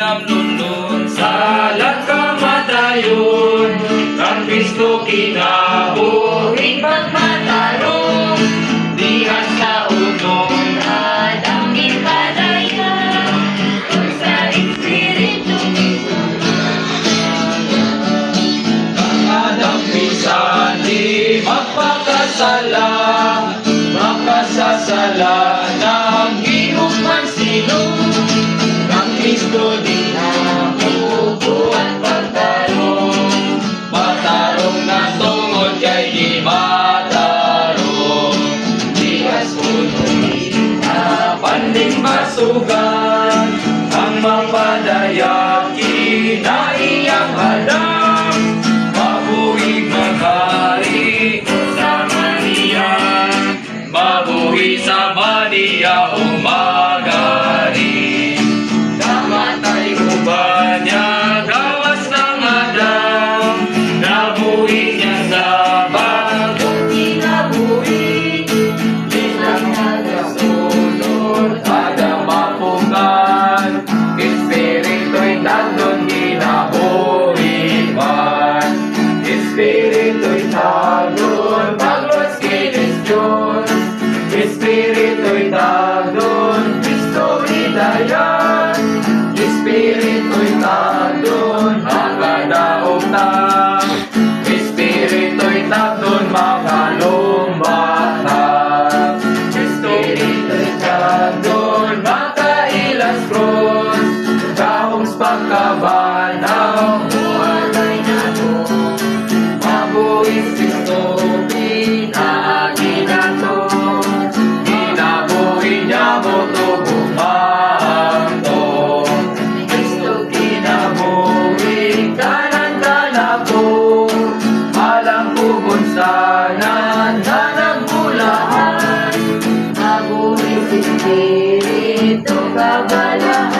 Namnunun salat kamatayon, kang Kristo kinabuhi Pagmatarong, dihan sa unong at ang ipadaya, kung sa Espiritu kadampisan di magpakasala, makasasala ng hinuman sino, kang Kristo di buwan pagtarong, matarong na tungod kay di matarong, dihas unong panding masugan, ang mapadaya kinaiyang hadang, mabuhi maghari sa Maria, mabuhi sa Maria o magari. Namatay uban niya gawas ng Adam, nabuhi niya sa bagong kinabuhi, bilang nagasunod, Adam mapungan, Espiritu'y nandun ginabuhipan, Espiritu'y nandun paglos kay Diyos, Espiritu'y nandun Kristo hidayan, Espiritu'y nandun magadaog na, Espiritu'y nandun mga lumbata, Espiritu'y nandun makailas krus, kahong pagkabanaw, buwanay na to, mabuhis Kristo, pinaagi na to, kinabuhi niya mo tubong maangto, Kristo kinabuhi kanan ko, alang kubon sana na nagbulahan, mabuhay si Espiritu kabalahan.